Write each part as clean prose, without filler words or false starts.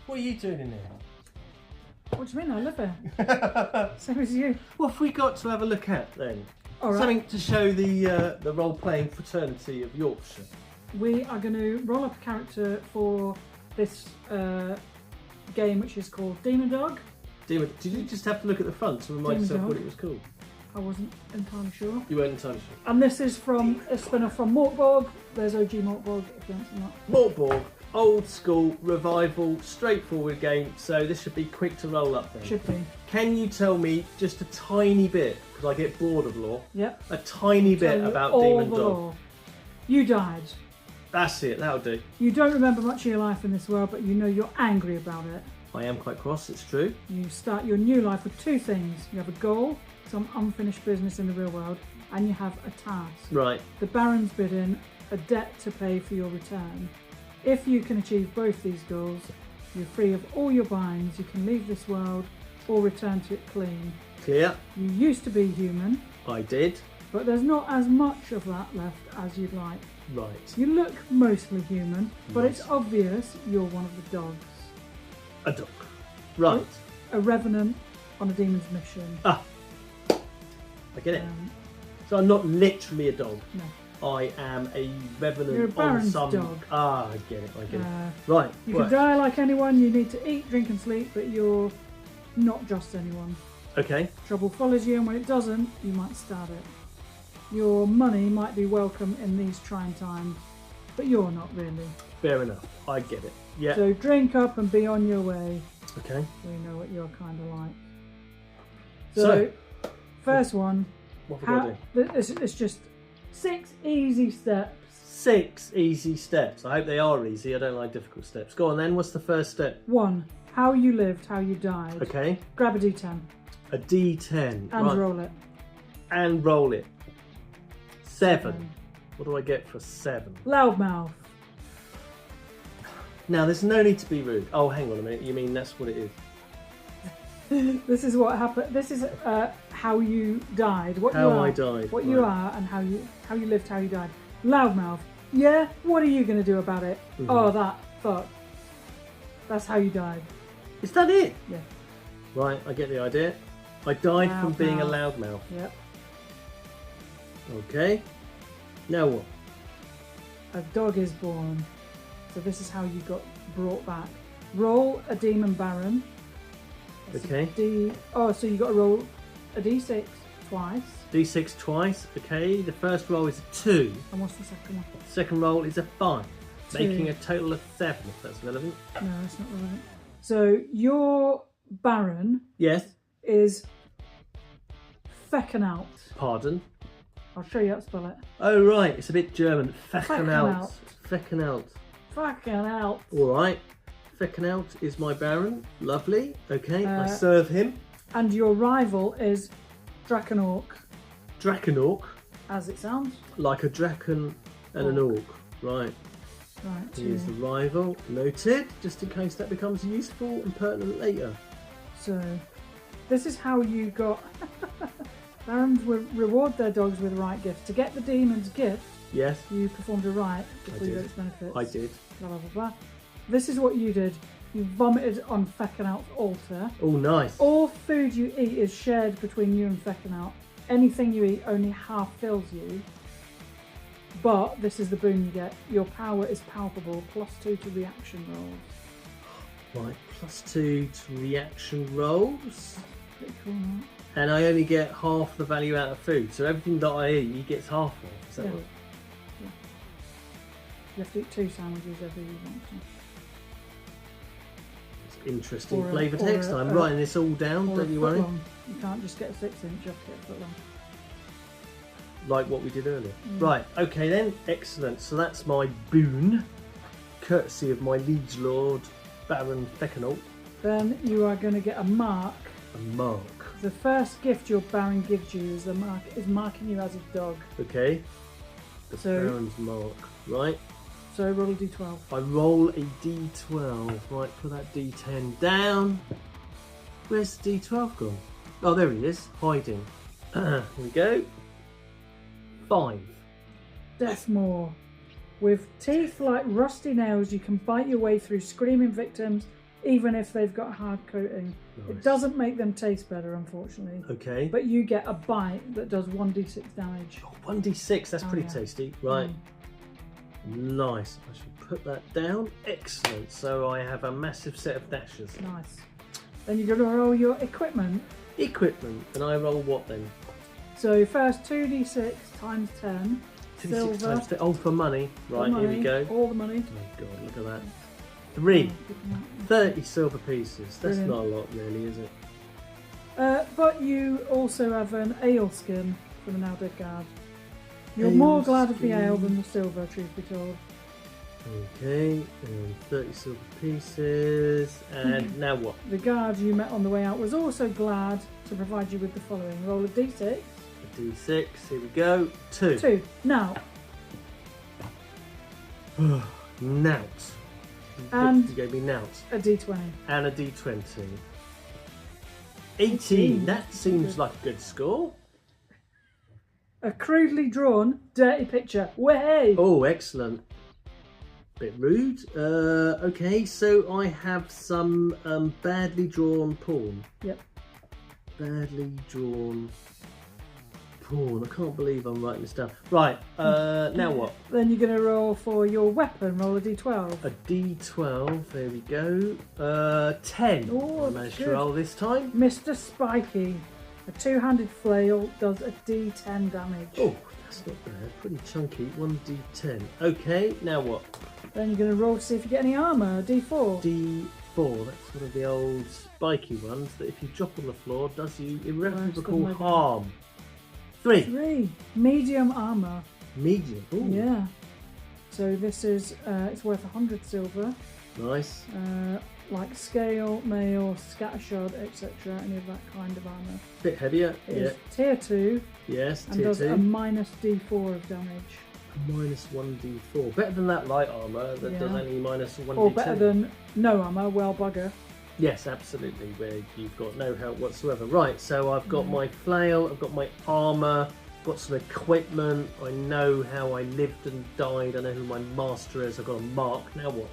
What are you doing in there? What do you mean? I live here. Same as you. What have we got to have a look at then? All right. Something to show the role-playing fraternity of Yorkshire. We are going to roll up a character for this game, which is called Demon Dog. Did you just have to look at the front to remind yourself what it was called? I wasn't entirely sure. You weren't entirely sure. And this is from a spin-off from Mork Borg. There's OG Mork Borg, if you want to know. Mork Borg, old school, revival, straightforward game, so this should be quick to roll up then. Should be. Can you tell me just a tiny bit, because I get bored of lore, Yep. a tiny bit about Demon Dog? Lore. You died. That's it, that'll do. You don't remember much of your life in this world, but you know you're angry about it. I am quite cross, it's true. You start your new life with two things. You have a goal, some unfinished business in the real world, and you have a task. Right. The Baron's bidding, a debt to pay for your return. If you can achieve both these goals, you're free of all your binds, you can leave this world or return to it clean. Clear. You used to be human, I did. but there's not as much of that left as you'd like. Right. You look mostly human, but Nice. it's obvious you're one of the dogs. A dog. Right. A revenant on a demon's mission. Ah. I get it. So I'm not literally a dog. No. I am a revenant You're a on Baron's some... dog. Ah, I get it. Right. You can die like anyone, you need to eat, drink and sleep, but you're not just anyone. Okay. Trouble follows you, and when it doesn't, you might stab it. Your money might be welcome in these trying times, but you're not really. Fair enough. I get it. Yeah. So drink up and be on your way. Okay. We know what you're kind of like. So, first one. what have we got to do? It's just 6 easy steps. 6 easy steps. I hope they are easy. I don't like difficult steps. Go on then. What's the first step? 1. How you lived, how you died. Okay. Grab a D10 A D10. and right. roll it. And roll it. 7. What do I get for 7? Loudmouth. Now, there's no need to be rude. Oh, hang on a minute. You mean that's what it is? This is what happened. This is how you died. What How you are, I died, What you right. are, and how you lived, how you died. Loudmouth. Yeah. What are you going to do about it? Oh, that fuck. That's how you died. Is that it? Yeah. Right, I get the idea. I died from being a loudmouth. Yep. Okay. Now what? A dog is born. So this is how you got brought back. Roll a demon baron. That's Okay. So you got to roll a d6 twice. D6 twice. Okay. The first roll is a 2. And what's the second one? Second roll is a 5. 2. Making a total of 7, if that's relevant. No, that's not relevant. So your baron Yes. is fecking out. Pardon. I'll show you how to spell it. Oh, right. It's a bit German. Fecken out. Feckenau. Fecken out. Fucking out. All right. Fecken out is my baron. Lovely. Okay. I Uh, serve him. And your rival is Drakenork, Drakenork. as it sounds. Like a draken and an orc. Right. Right. He is the rival. Noted. Just in case that becomes useful and pertinent later. So, this is how you got. Barons reward their dogs with right gifts. To get the demon's gift, Yes. you performed a rite before you did. got its benefits. I did. Blah, blah, blah, blah. This is what you did. You vomited on Feckenaut's altar. Oh, nice. All food you eat is shared between you and Feckenaut. Anything you eat only half fills you. But this is the boon you get. Your power is palpable. +2 to reaction rolls. Right. +2 to reaction rolls. Pretty cool, right? And I only get half the value out of food. So everything that I eat, he gets half of. Is that Yeah. right? You have to eat 2 sandwiches every once. It's interesting Or a- flavour or text. a- I'm writing this all down, Or don't a you foot worry. long. You can't just get a 6-inch, you have to get a foot long. Like what we did earlier. Right, okay then, excellent. So that's my boon, courtesy of my liege lord, Baron Feckenaut. Then you are going to get a mark. A mark. The first gift your Baron gives you is marking you as a dog. Okay. The So- Baron's mark. Right. So roll a d12. I roll a d12. Right, put that d10 down. Where's the d12 gone? Oh, there he is, hiding. Here we go. 5. Deathmore. With teeth like rusty nails, you can bite your way through screaming victims even if they've got a hard coating. Nice. It doesn't make them taste better, unfortunately. Okay. But you get a bite that does 1d6 damage. Oh, 1d6, that's pretty yeah. tasty. Right. Nice. I should put that down. Excellent. So I have a massive set of dashes. Nice. Then you're going to roll your equipment. Equipment. And I roll what then? So first 2d6 times 10. 2d6 Silver. times 10. Oh, for money. Right, Money, here we go. All the money. Oh god, look at that. 3. 30 silver pieces. That's Brilliant. not a lot really, is it? But you also have an ale skin from an Elder Guard. You're Ale more glad of the skin. ale than the silver, truth be told. Okay, and 30 silver pieces. And now what? The guard you met on the way out was also glad to provide you with the following. Roll a d6. A d6. Here we go. 2. 2. Now, Nout. And- You gave me nout. a d20. And a d20. 18. That seems like a good score. A crudely drawn, dirty picture. Way! Oh, excellent. Bit rude. Okay, so I have some badly drawn porn. Yep. Badly drawn porn. I can't believe I'm writing this down. Right, now what? Then you're going to roll for your weapon. Roll a d12. A d12. There we go. 10. Oh, I managed to good. roll this time. Mr. Spiky. A two-handed flail does a d10 damage. Oh, that's not bad. Pretty chunky. 1d10. Okay, now what? Then you're going to roll to see if you get any armour. D4. D4. That's one of the old spiky ones that if you drop on the floor does you irreparable Worse than harm. 3. 3. Medium armour. Medium. Ooh, Yeah. So this is, it's worth 100 silver. nice. Like scale, mail, scattershot, etc. Any of that kind of armour. Bit heavier. It Yeah. is tier 2 Yes, and tier does 2. a minus d4 of damage. Minus 1d4. Better than that light armour that Yeah. does only minus 1d2. Or better than no armour, well bugger. Yes, absolutely, where you've got no help whatsoever. Right, so I've got Mm. my flail, I've got my armour, got some equipment, I know how I lived and died, I know who my master is, I've got a mark. Now what?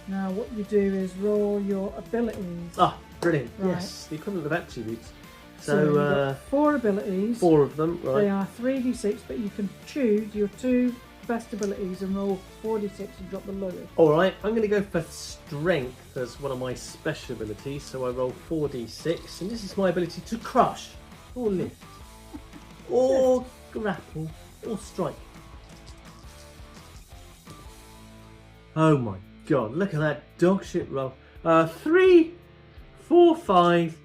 Now what you do is roll your abilities. Ah, brilliant. Right. Yes, the equivalent of attributes. So you've So, got 4 abilities. 4 of them, right? They are 3d6, but you can choose your 2 best abilities and roll 4d6 and drop the lowest. Alright, I'm going to go for strength as one of my special abilities, so I roll 4d6, and this is my ability to crush, or lift, or grapple, or strike. Oh my god, look at that dog shit roll. 3, 4, 5,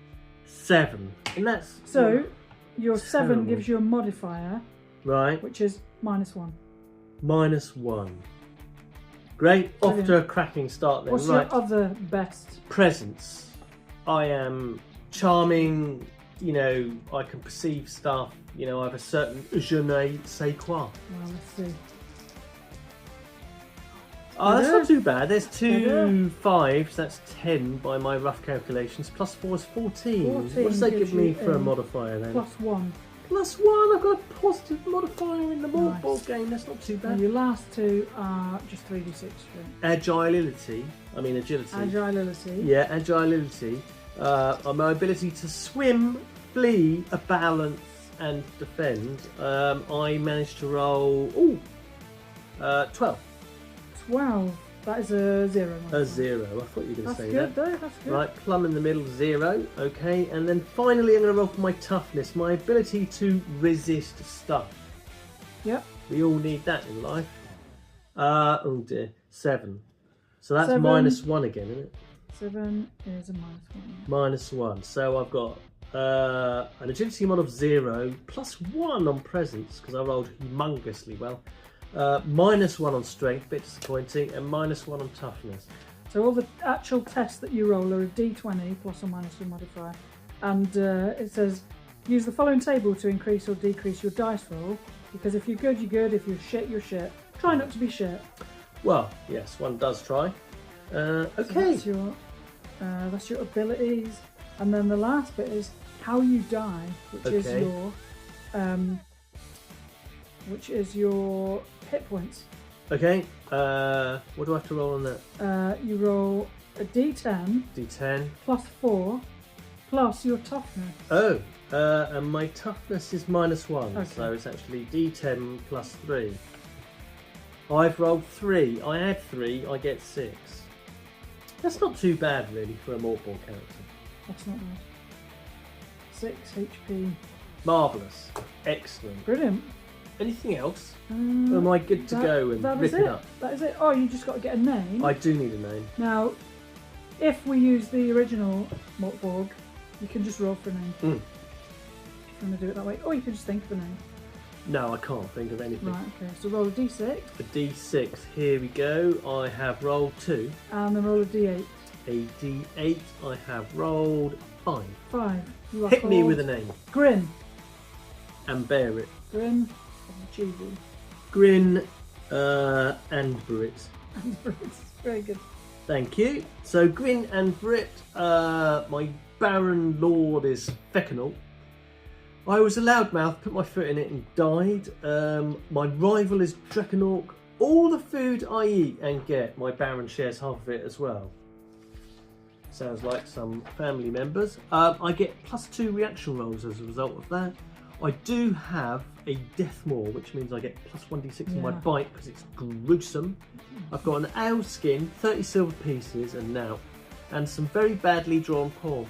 7. And that's... So your 7 Terrible. gives you a modifier, Right, which is -1. -1. Great, off Brilliant. to a cracking start then. What's Right. your other best? Presence. I am charming, you know, I can perceive stuff, you know, I have a certain je ne sais quoi. Well, let's see. Oh, that's Yeah. not too bad. There's 2 Yeah. 5s, that's 10 by my rough calculations, plus 4 is 14. 14 What does that gives give me you for a a modifier then? +1. +1, I've got a positive modifier in the Mork Nice. Borg game, that's not too And bad. your last 2 are just 3d6 strength. Agility. Agility. Yeah, agility. My ability to swim, flee, balance, and defend. I managed to roll 12. 12. That is a 0. A 0. I thought you were going to That's say good that. though, that's good. Right, plumb in the middle, 0. Okay, and then finally I'm going to roll for my toughness, my ability to resist stuff. Yep. We all need that in life. Oh dear, 7. So that's 7. -1 again, isn't it? 7 is a -1. -1. So I've got an agility mod of 0, +1 on presence, because I rolled humongously well. -1 on strength, bit disappointing, and -1 on toughness. So all the actual tests that you roll are a d20 plus or minus your modifier. And it says, use the following table to increase or decrease your dice roll, because if you're good, you're good, if you're shit, you're shit. Try not to be shit. Well, yes, one does try. So Okay. that's your abilities. And then the last bit is how you die, Okay. which is your hit points. Okay, what do I have to roll on that? You roll a D10 D10. plus 4 plus your toughness. Oh, and my toughness is -1, Okay. so it's actually D10 plus 3. I've rolled 3. I add 3, I get 6. That's not too bad, really, for a Mork Borg character. That's not bad. 6 HP. Marvellous. Excellent. Brilliant. Anything else? Or am I good to go and that rip is it it. up? That is it. Oh, you just got to get a name. I do need a name. Now, if we use the original Mork Borg, you can just roll for a name. If you want to do it that way. Or you can just think of a name. No, I can't think of anything. Right, okay. So roll a D6. A D6. Here we go. I have rolled 2. And then roll a D8. A D8. I have rolled 5. 5. You are Hit me called with a name. Grin. And bear it. Grin. Cheesy. Grin and Brit. Very good. Thank you. So Grin and Brit, my Baron Lord is Feckenal. I was a loudmouth, put my foot in it and died. My rival is Draconork. All the food I eat and get, my Baron shares half of it as well. Sounds like some family members. I get +2 reaction rolls as a result of that. I do have a Death Maw, which means I get +1d6 on my bite because it's gruesome. I've got an owl skin, 30 silver pieces, and some very badly drawn paw.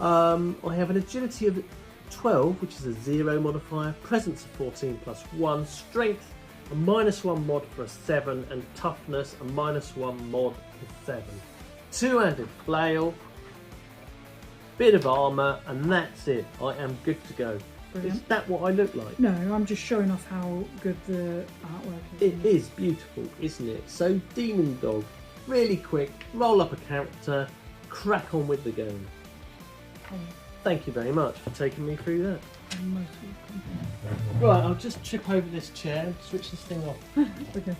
I have an agility of 12, which is a 0 modifier, presence of 14 plus 1, strength a -1 mod for a 7, and toughness a -1 mod for 7. Two-handed flail, bit of armour, and that's it. I am good to go. Brilliant. Is that what I look like? No, I'm just showing off how good the artwork is. It is beautiful, isn't it? So, Demon Dog, really quick, roll up a character, crack on with the game. Thank you very much for taking me through that. Most welcome. Right, I'll just trip over this chair and switch this thing off. Okay.